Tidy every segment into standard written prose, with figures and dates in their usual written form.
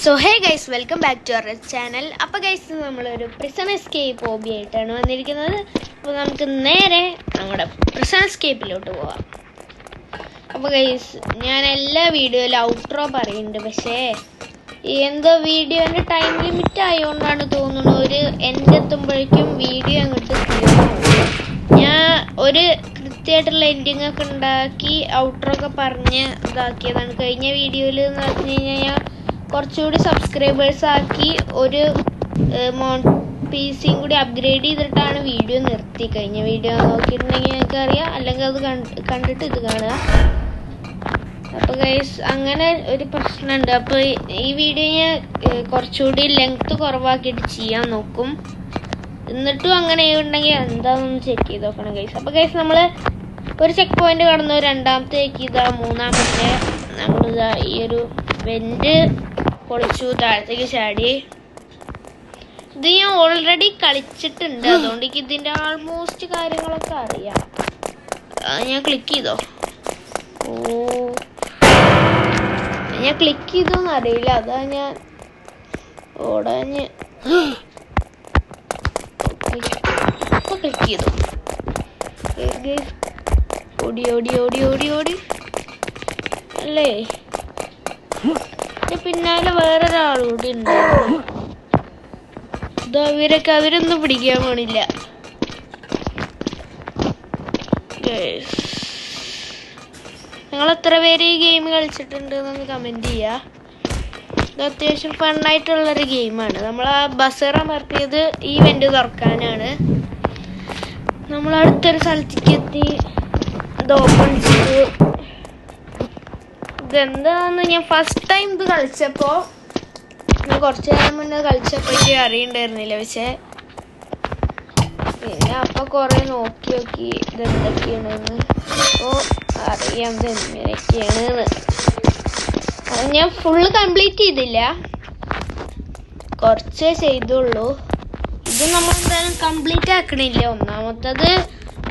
So hey guys, welcome back to our channel. അപ്പോൾ guys, നമ്മളൊരു prison escape hobby ആയിട്ടാണ് വന്നിരിക്കുന്നത്. അപ്പോൾ നമുക്ക് നേരെ നമ്മുടെ പ്രിസൺ എസ്കേപ്പിലോട്ട് പോവാം. അപ്പോൾ ഗൈസ്, ഞാൻ എല്ലാ വീഡിയോയിലും ഔട്ട്രോ പറയുന്നുണ്ട്, പക്ഷേ എന്തോ വീഡിയോൻ്റെ ടൈം ലിമിറ്റ് ആയതുകൊണ്ടാണ് തോന്നുന്നു ഒരു എൻ്റെ എത്തുമ്പോഴേക്കും വീഡിയോ അങ്ങോട്ട് തീർന്നു. ഞാൻ ഒരു കൃത്യമായിട്ടുള്ള എൻഡിങ് ഒക്കെ ഉണ്ടാക്കി ഔട്ട്രോ ഒക്കെ പറഞ്ഞ് ഇതാക്കിയതാണ്. കഴിഞ്ഞ വീഡിയോയിൽ എന്ന് പറഞ്ഞു കഴിഞ്ഞാൽ ഞാൻ കുറച്ചുകൂടി സബ്സ്ക്രൈബേഴ്സ് ആക്കി ഒരു PC കൂടി അപ്ഗ്രേഡ് ചെയ്തിട്ടാണ് വീഡിയോ നിർത്തി. കഴിഞ്ഞ വീഡിയോ നോക്കിയിട്ടുണ്ടെങ്കിൽ നിങ്ങൾക്ക് അറിയാം, അല്ലെങ്കിൽ അത് കണ്ടിട്ട് ഇത് കാണുക. അപ്പോൾ ഗൈസ്, അങ്ങനെ ഒരു പ്രശ്നമുണ്ട്. അപ്പോൾ ഈ വീഡിയോ ഞാൻ കുറച്ചുകൂടി ലെങ്ത് കുറവാക്കിയിട്ട് ചെയ്യാൻ നോക്കും. എന്നിട്ടും അങ്ങനെ ഉണ്ടെങ്കിൽ എന്താണെന്ന് ചെക്ക് ചെയ്ത് നോക്കണം ഗൈസ്. അപ്പോൾ ഗൈസ്, നമ്മൾ ഒരു ചെക്ക് പോയിന്റ് കടന്നു, രണ്ടാമത്തേക്ക് ഇതാ, മൂന്നാമത്തെ നമ്മളിതാ ഈ ഒരു വെന്റ് പൊളിച്ചു, താഴത്തേക്ക് ചാടി. ഇത് ഞാൻ ഓൾറെഡി കളിച്ചിട്ടുണ്ട്, അതുകൊണ്ട് എനിക്ക് ഇതിൻ്റെ ആൾമോസ്റ്റ് കാര്യങ്ങളൊക്കെ അറിയാം. ഞാൻ ക്ലിക്ക് ചെയ്തോ? ഓ, ഞാൻ ക്ലിക്ക് ചെയ്തോന്ന് അറിയില്ല, അതാ ഞാൻ ഓടാഞ്ഞ്. ഇപ്പൊ ക്ലിക്ക് ചെയ്തു. ഓടി ഓടി ഓടി ഓടി ഓടി അല്ലേ? പിന്നാലെ വേറൊരാളൂടി ഉണ്ടായിരുന്നു. അവരൊന്നും പിടിക്കാൻ പോണില്ല. നിങ്ങൾ എത്ര പേര് ഈ ഗെയിം കളിച്ചിട്ടുണ്ട് എന്നൊന്ന് കമന്റ് ചെയ്യാ. ഇത് അത്യാവശ്യം ഫണ്ണായിട്ടുള്ളൊരു ഗെയിമാണ്. നമ്മൾ ആ ബസർ അമർത്തിയത് ഈ വെന്റ് തുറക്കാനാണ്. നമ്മൾ അടുത്തൊരു സ്ഥലത്തേക്ക് എത്തി, ഇത് ഓപ്പൺ ചെയ്തു. ഇതെന്താന്ന് ഞാൻ ഫസ്റ്റ് ടൈം ഇത് കളിച്ചപ്പോൾ, കുറച്ച് നേരം മുന്നേ കളിച്ചപ്പോൾ എനിക്ക് അറിയണ്ടായിരുന്നില്ല. പക്ഷെ പിന്നെ അപ്പം കുറേ നോക്കി ഇതെന്തൊക്കെയാണെന്ന്. അപ്പോൾ അറിയാം ഇതെങ്ങനെയൊക്കെയാണെന്ന്. അത് ഞാൻ ഫുള്ള് കംപ്ലീറ്റ് ചെയ്തില്ല, കുറച്ചേ ചെയ്തുള്ളൂ. ഇത് നമ്മൾ എന്തായാലും കംപ്ലീറ്റ് ആക്കണില്ല. ഒന്നാമത്തത്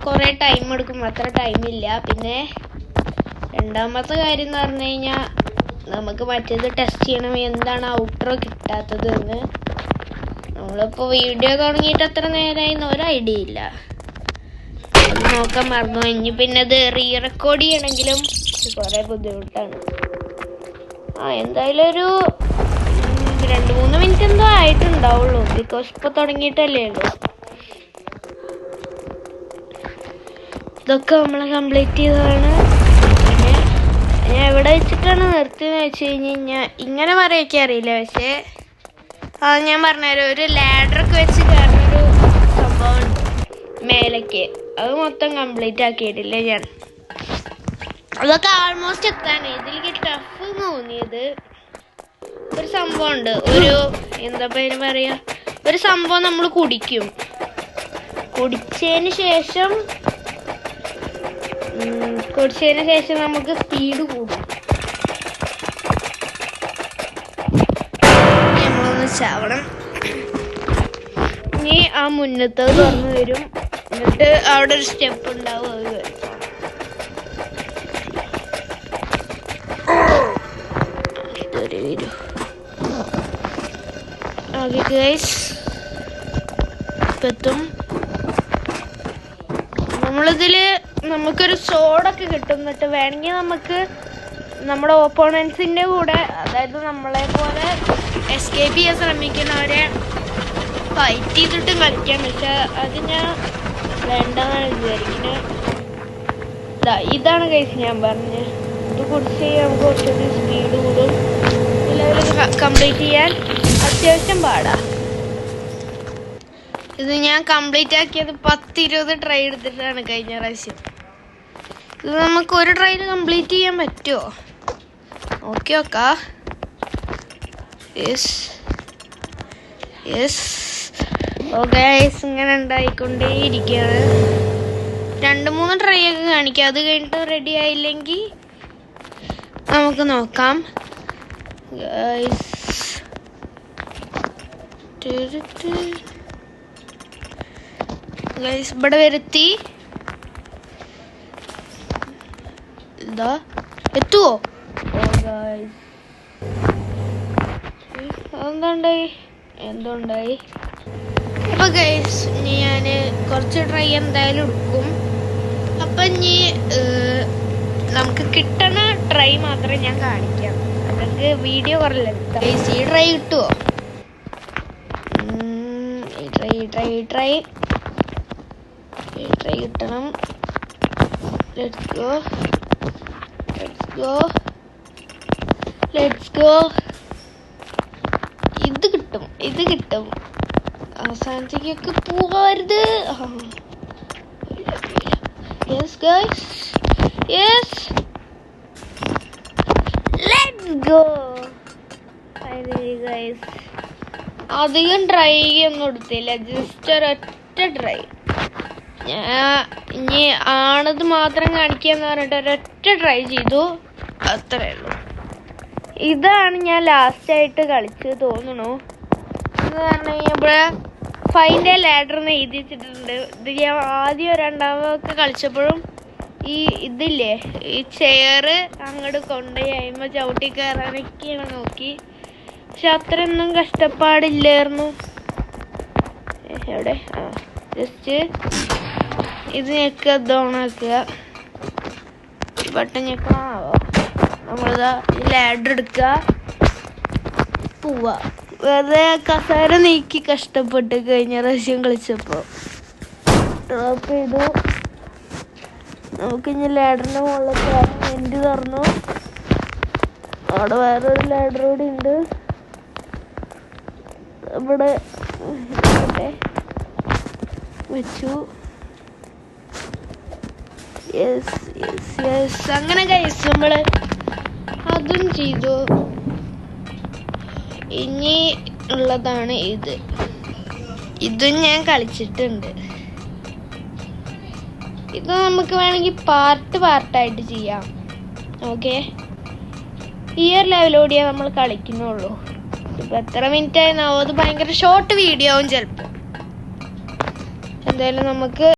കുറേ ടൈം എടുക്കും, അത്ര ടൈമില്ല. പിന്നെ രണ്ടാമത്തെ കാര്യം എന്ന് പറഞ്ഞു കഴിഞ്ഞാൽ, നമുക്ക് മറ്റേത് ടെസ്റ്റ് ചെയ്യണം, എന്താണ് ഔട്ട്രോ കിട്ടാത്തത് എന്ന്. നമ്മളിപ്പോൾ വീഡിയോ തുടങ്ങിയിട്ട് എത്ര നേരമായിന്ന് ഒരു ഐഡിയ ഇല്ല, അത് നോക്കാൻ മറന്നു. ഇനി പിന്നെ അത് റീറെക്കോർഡ് ചെയ്യണമെങ്കിലും കുറേ ബുദ്ധിമുട്ടാണ്. എന്തായാലും ഒരു 2-3 മിനിറ്റ് എന്തോ ആയിട്ടുണ്ടാവുള്ളൂ, ബിക്കോസ് ഇപ്പോൾ തുടങ്ങിയിട്ടല്ലേ ഉള്ളൂ. ഇതൊക്കെ നമ്മൾ കംപ്ലീറ്റ് ചെയ്തതാണ്. ഞാൻ എവിടെ വെച്ചിട്ടാണ് നിർത്തിയെന്ന് വെച്ച് കഴിഞ്ഞാൽ, ഇങ്ങനെ പറയൊക്കെ അറിയില്ല, പക്ഷേ ഞാൻ പറഞ്ഞുതരാം. ഒരു ലാഡറൊക്കെ വെച്ച് കയറുന്നൊരു സംഭവം മേലേക്ക്, അത് മൊത്തം കംപ്ലീറ്റ് ആക്കിയിട്ടില്ല ഞാൻ. അതൊക്കെ ആൾമോസ്റ്റ് എത്താനായി. ഇതിലേക്ക് ടഫ് തോന്നിയത് ഒരു സംഭവം ഉണ്ട്, ഒരു എന്താ പേര് പറയാ, ഒരു സംഭവം നമ്മൾ കുടിച്ചതിന് ശേഷം നമുക്ക് സ്പീഡ് കൂടും. നമ്മളൊന്ന് ചാവണം. ഇനി ആ മുന്നത്തത് തുറന്നു വരും, എന്നിട്ട് അവിടെ ഒരു സ്റ്റെപ്പ് ഉണ്ടാവും, അത് വരും. ഓക്കെ ഗൈസ്, എത്തും. നമ്മളിതില് നമുക്കൊരു സോഡൊക്കെ കിട്ടും. എന്നിട്ട് വേണമെങ്കിൽ നമുക്ക് നമ്മുടെ ഓപ്പോണൻസിൻ്റെ കൂടെ, അതായത് നമ്മളെ പോലെ എസ്കേപ്പ് ചെയ്യാൻ ശ്രമിക്കുന്നവരെ ഫൈറ്റ് ചെയ്തിട്ടും കളിക്കാം. പക്ഷെ അത് ഞാൻ വേണ്ടെന്നാണ് വിചാരിക്കുന്നത്. ഇതാണ് ഗൈസ് ഞാൻ പറഞ്ഞത്. ഇത് കുടിച്ച് നമുക്ക് കുറച്ചുകൂടി സ്പീഡ് കൂടും. ലെവൽ കംപ്ലീറ്റ് ചെയ്യാൻ അത്യാവശ്യം പാടാ. ഇത് ഞാൻ കംപ്ലീറ്റ് ആക്കിയത് 10-20 ട്രൈ എടുത്തിട്ടാണ് കഴിഞ്ഞ പ്രാവശ്യം. ഇത് നമുക്ക് ഒരു ട്രൈയിൽ കംപ്ലീറ്റ് ചെയ്യാൻ പറ്റുമോ? ഓക്കെ ഓക്കാ. യെസ് ഓക്കെ, ഇങ്ങനെ ഉണ്ടായിക്കൊണ്ടേയിരിക്കുകയാണ്. 2-3 ട്രൈ ഒക്കെ കാണിക്കാം. അത് കഴിഞ്ഞിട്ട് റെഡി ആയില്ലെങ്കിൽ നമുക്ക് നോക്കാം ഗൈസ്. ഇവിടെ വരുത്തി. ഇതാ എത്തുവോ? എന്തുണ്ടായി അപ്പൊ ഗൈസ് ഇനി ഞാൻ കുറച്ച് ട്രൈ എന്തായാലും എടുക്കും. അപ്പൊ ഇനി നമുക്ക് കിട്ടണ ട്രൈ മാത്രമേ ഞാൻ കാണിക്കാം, അല്ലെങ്കിൽ വീഡിയോ കുറല്ല. ഗൈസ് ഈ ട്രൈ കിട്ടുമോ? ട്രൈ കിട്ടണം. Let's go. ഇത് കിട്ടും. അവസാനത്തേക്കൊക്കെ പോകരുത്. Yes guys, yes, let's go. Guys അധികം ട്രൈ ഒന്നും എടുത്തില്ല, ജസ്റ്റ് ഒരൊറ്റ ട്രൈ. ഞാൻ ഇനി ആണത് മാത്രം കാണിക്കാന്ന് പറഞ്ഞിട്ട് ഒരൊറ്റ ട്രൈ ചെയ്തു, അത്രേ ഉള്ളൂ. ഇതാണ് ഞാൻ ലാസ്റ്റായിട്ട് കളിച്ച് തോന്നുന്നു. എന്ന് പറഞ്ഞു കഴിഞ്ഞപ്പോൾ ഫൈൻഡ് എ ലാഡർ എന്ന് എഴുതി വെച്ചിട്ടുണ്ട്. ഇത് ഞാൻ ആദ്യം രണ്ടാമതൊക്കെ കളിച്ചപ്പോഴും ഇതില്ലേ, ഈ ചെയർ അങ്ങോട്ട് കൊണ്ടുപോയി കഴിയുമ്പോൾ ചവിട്ടി കയറാനൊക്കെയാണ് നോക്കി. പക്ഷെ അത്രയൊന്നും കഷ്ടപ്പാടില്ലായിരുന്നു. എവിടെ ജസ്റ്റ് ഇത് ഞെക്കുക, ഓണാക്കുക, ബട്ടൺ ഞെക്കണോ. നമ്മളിതാ ഈ ലാഡർ എടുക്കുക, പോവാ. വെറുതെ കസേര നീക്കി കഷ്ടപ്പെട്ട് കഴിഞ്ഞ പ്രാവശ്യം കളിച്ചപ്പോൾ ഡ്രോപ്പ് ചെയ്തു. നമുക്കിനി ലാഡറിൻ്റെ മുകളിൽ കയറാൻ എൻഡ് തുറന്നു. അവിടെ വേറൊരു ലാഡർ കൂടി ഉണ്ട്. ഇവിടെ വെച്ചു. യെസ്. അങ്ങനെ ഗൈസ് നമ്മള് അതും ചെയ്തു. ഇനി ഉള്ളതാണ് ഇതും ഞാൻ കളിച്ചിട്ടുണ്ട്. ഇത് നമുക്ക് വേണമെങ്കിൽ പാർട്ടായിട്ട് ചെയ്യാം. ഓക്കെ, ഈ ഒരു ലെവലോടെയാ നമ്മൾ കളിക്കുന്നുള്ളൂ. ഇപ്പൊ എത്ര മിനിറ്റ് ആയിരുന്നാവോ, അത് ഭയങ്കര ഷോർട്ട് വീഡിയോ ആവും ചിലപ്പോൾ. എന്തായാലും നമുക്ക്